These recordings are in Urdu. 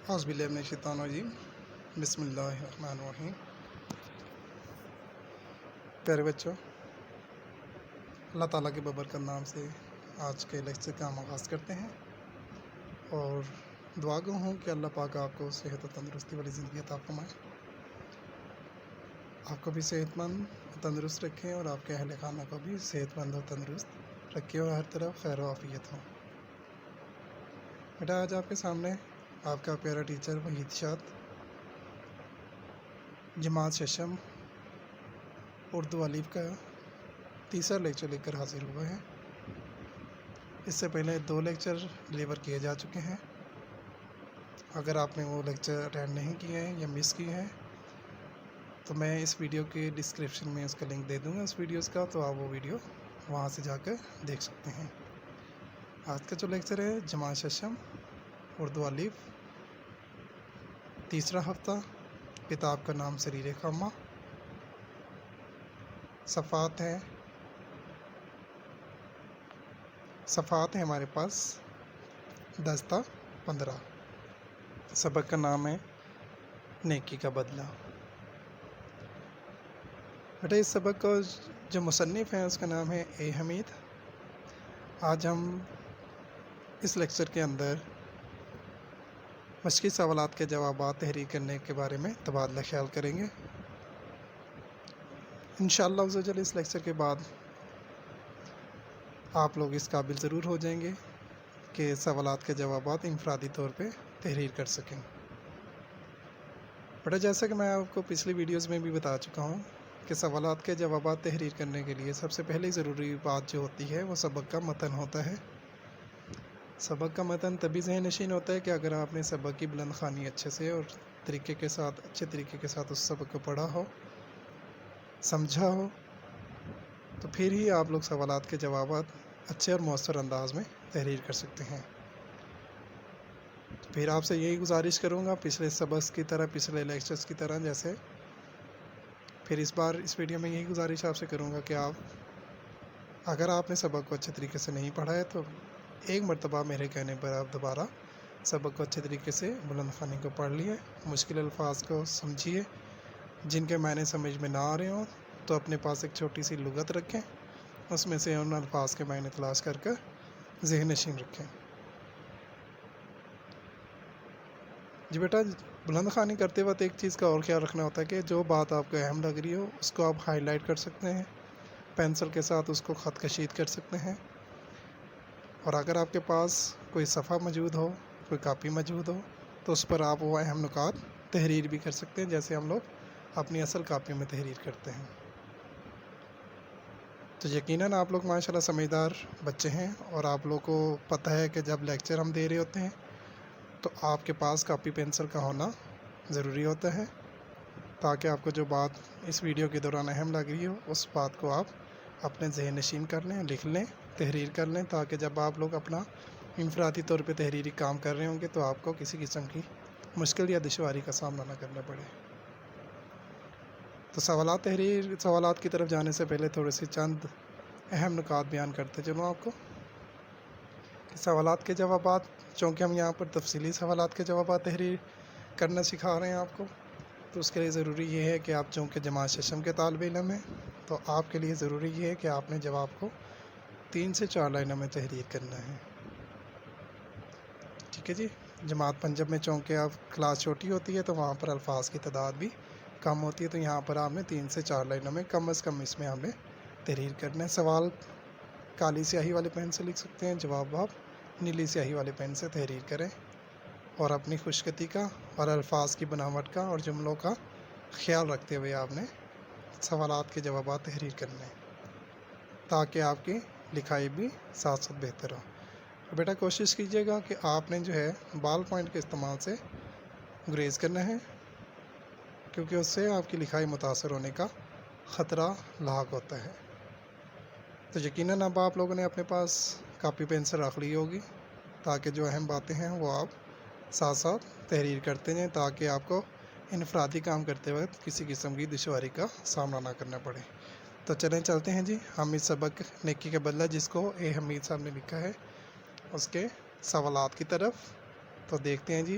اعوذ باللہ من الشیطان الرجیم بسم اللہ الرحمن الرحیم۔ پیارے بچوں، اللہ تعالیٰ کے بابرکت نام سے آج کے لیکچر کا ہم آغاز کرتے ہیں اور دعا گو ہوں کہ اللہ پاک آپ کو صحت و تندرستی والی زندگی عطا فرمائے، آپ کو بھی صحت مند و تندرست رکھیں اور آپ کے اہل خانہ کو بھی صحت مند و تندرست رکھیں اور ہر طرف خیر و عافیت ہو۔ بیٹا، آج آپ کے سامنے آپ کا پیارا ٹیچر وحید شاد جماعت ششم اردو الف کا تیسرا لیکچر لے کر حاضر ہوا ہے۔ اس سے پہلے 2 لیکچر ڈلیور کیے جا چکے ہیں۔ اگر آپ نے وہ لیکچر اٹینڈ نہیں کیے ہیں یا مس کیے ہیں تو میں اس ویڈیو کے ڈسکرپشن میں اس کا لنک دے دوں گا اس ویڈیوز کا، تو آپ وہ ویڈیو وہاں سے جا کر دیکھ سکتے ہیں۔ آج کا جو لیکچر ہے جماعت ششم اردو الف، تیسرا ہفتہ، کتاب کا نام سریر خامہ، صفحات ہیں ہمارے پاس 10 تا 15۔ سبق کا نام ہے نیکی کا بدلہ۔ بیٹا، اس سبق کا جو مصنف ہے اس کا نام ہے اے حمید۔ آج ہم اس لیکچر کے اندر مشقی سوالات کے جوابات تحریر کرنے کے بارے میں تبادلہ خیال کریں گے۔ انشاءاللہ عز و جل اس لیکچر کے بعد آپ لوگ اس قابل ضرور ہو جائیں گے کہ سوالات کے جوابات انفرادی طور پہ تحریر کر سکیں۔ بیٹا، جیسا کہ میں آپ کو پچھلی ویڈیوز میں بھی بتا چکا ہوں کہ سوالات کے جوابات تحریر کرنے کے لیے سب سے پہلے ضروری بات جو ہوتی ہے وہ سبق کا متن ہوتا ہے۔ سبق کا متن تبھی ذہن نشین ہوتا ہے کہ اگر آپ نے سبق کی بلند خوانی اچھے سے اور اچھے طریقے کے ساتھ اس سبق کو پڑھا ہو، سمجھا ہو، تو پھر ہی آپ لوگ سوالات کے جوابات اچھے اور مؤثر انداز میں تحریر کر سکتے ہیں۔ پھر آپ سے یہی گزارش کروں گا پچھلے سبق کی طرح، پچھلے لیکچرز کی طرح جیسے، پھر اس بار اس ویڈیو میں یہی گزارش آپ سے کروں گا کہ اگر آپ نے سبق کو اچھے طریقے سے نہیں پڑھا ہے تو ایک مرتبہ میرے کہنے پر آپ دوبارہ سبق کو اچھے طریقے سے بلند خوانی کو پڑھ لیے، مشکل الفاظ کو سمجھیے، جن کے معنی سمجھ میں نہ آ رہے ہوں تو اپنے پاس ایک چھوٹی سی لغت رکھیں، اس میں سے ان الفاظ کے معنی تلاش کر ذہن نشین رکھیں۔ جی بیٹا، بلند خوانی کرتے وقت ایک چیز کا اور خیال رکھنا ہوتا ہے کہ جو بات آپ کو اہم لگ رہی ہو اس کو آپ ہائی لائٹ کر سکتے ہیں، پینسل کے ساتھ اس کو خط کشید کر سکتے ہیں، اور اگر آپ کے پاس کوئی صفحہ موجود ہو، کوئی کاپی موجود ہو تو اس پر آپ وہ اہم نکات تحریر بھی کر سکتے ہیں، جیسے ہم لوگ اپنی اصل کاپی میں تحریر کرتے ہیں۔ تو یقیناً آپ لوگ ماشاءاللہ سمجھدار بچے ہیں اور آپ لوگ کو پتہ ہے کہ جب لیکچر ہم دے رہے ہوتے ہیں تو آپ کے پاس کاپی پینسل کا ہونا ضروری ہوتا ہے، تاکہ آپ کو جو بات اس ویڈیو کے دوران اہم لگ رہی ہو اس بات کو آپ اپنے ذہن نشین کر لیں، لکھ لیں، تحریر کر لیں، تاکہ جب آپ لوگ اپنا انفرادی طور پہ تحریری کام کر رہے ہوں گے تو آپ کو کسی قسم کی مشکل یا دشواری کا سامنا نہ کرنا پڑے۔ تو سوالات کی طرف جانے سے پہلے تھوڑے سے چند اہم نکات بیان کرتے چلوں آپ کو کہ سوالات کے جوابات، چونکہ ہم یہاں پر تفصیلی سوالات کے جوابات تحریر کرنا سکھا رہے ہیں آپ کو، تو اس کے لیے ضروری یہ ہے کہ آپ چونکہ جماعت ششم کے طالب علم ہیں تو آپ کے لیے ضروری یہ ہے کہ آپ نے جواب کو 3 سے 4 لائنوں میں تحریر کرنا ہے۔ ٹھیک ہے جی۔ جماعت پنجب میں چونکہ اب کلاس چھوٹی ہوتی ہے تو وہاں پر الفاظ کی تعداد بھی کم ہوتی ہے، تو یہاں پر آپ نے 3 سے 4 لائنوں میں کم از کم اس میں ہمیں تحریر کرنا ہے۔ سوال کالی سیاہی والے پین سے لکھ سکتے ہیں، جواب آپ نیلی سیاہی والے پین سے تحریر کریں، اور اپنی خوشخطی کا اور الفاظ کی بناوٹ کا اور جملوں کا خیال رکھتے ہوئے آپ نے سوالات کے جوابات تحریر کرنے ہیں، تاکہ آپ کی لکھائی بھی ساتھ ساتھ بہتر ہو۔ بیٹا، کوشش کیجیے گا کہ آپ نے جو ہے بال پوائنٹ کے استعمال سے گریز کرنا ہے، کیونکہ اس سے آپ کی لکھائی متاثر ہونے کا خطرہ لاحق ہوتا ہے۔ تو یقیناً اب آپ لوگوں نے اپنے پاس کاپی پینسل رکھ لی ہوگی، تاکہ جو اہم باتیں ہیں وہ آپ ساتھ ساتھ تحریر کرتے ہیں، تاکہ آپ کو انفرادی کام کرتے وقت کسی قسم کی دشواری کا سامنا نہ کرنا پڑے۔ تو چلتے ہیں جی ہم اس سبق نیکی کا بدلہ جس کو اے حمید صاحب نے لکھا ہے اس کے سوالات کی طرف۔ تو دیکھتے ہیں جی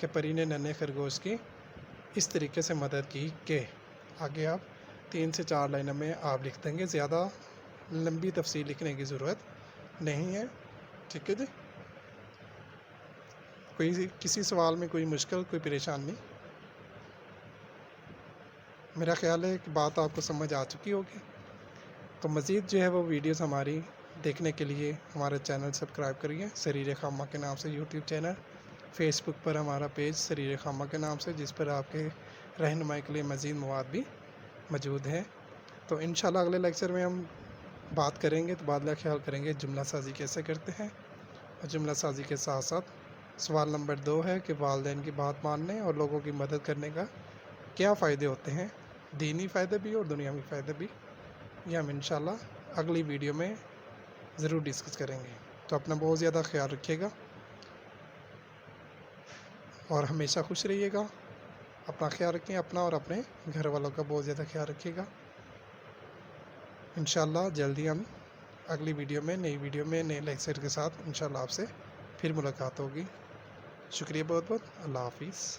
کہ پری نے ننھے خرگوش کی اس طریقے سے مدد کی کہ آگے آپ 3 سے 4 لائنوں میں آپ لکھ دیں گے، زیادہ لمبی تفصیل لکھنے کی ضرورت نہیں ہے، ٹھیک ہے جی۔ کسی سوال میں کوئی مشکل، کوئی پریشانی؟ میرا خیال ہے کہ بات آپ کو سمجھ آ چکی ہوگی۔ تو مزید جو ہے وہ ویڈیوز ہماری دیکھنے کے لیے ہمارا چینل سبسکرائب کریے، سریر خامہ کے نام سے یوٹیوب چینل، فیس بک پر ہمارا پیج سریر خامہ کے نام سے، جس پر آپ کے رہنمائی کے لیے مزید مواد بھی موجود ہے۔ تو انشاءاللہ اگلے لیکچر میں ہم بات کریں گے، تبادلہ خیال کریں گے جملہ سازی کیسے کرتے ہیں، اور جملہ سازی کے ساتھ ساتھ سوال نمبر 2 ہے کہ والدین کی بات ماننے اور لوگوں کی مدد کرنے کا کیا فائدے ہوتے ہیں، دینی فائدے بھی اور دنیاوی فائدے بھی، یہ ہم انشاءاللہ اگلی ویڈیو میں ضرور ڈسکس کریں گے۔ تو اپنا بہت زیادہ خیال رکھیے گا اور ہمیشہ خوش رہیے گا۔ اپنا خیال رکھیں، اپنا اور اپنے گھر والوں کا بہت زیادہ خیال رکھیے گا۔ انشاءاللہ جلدی ہم اگلی ویڈیو میں، نئی ویڈیو میں، نئے لیکچر کے ساتھ انشاءاللہ آپ سے پھر ملاقات ہوگی۔ شکریہ بہت بہت، اللہ حافظ۔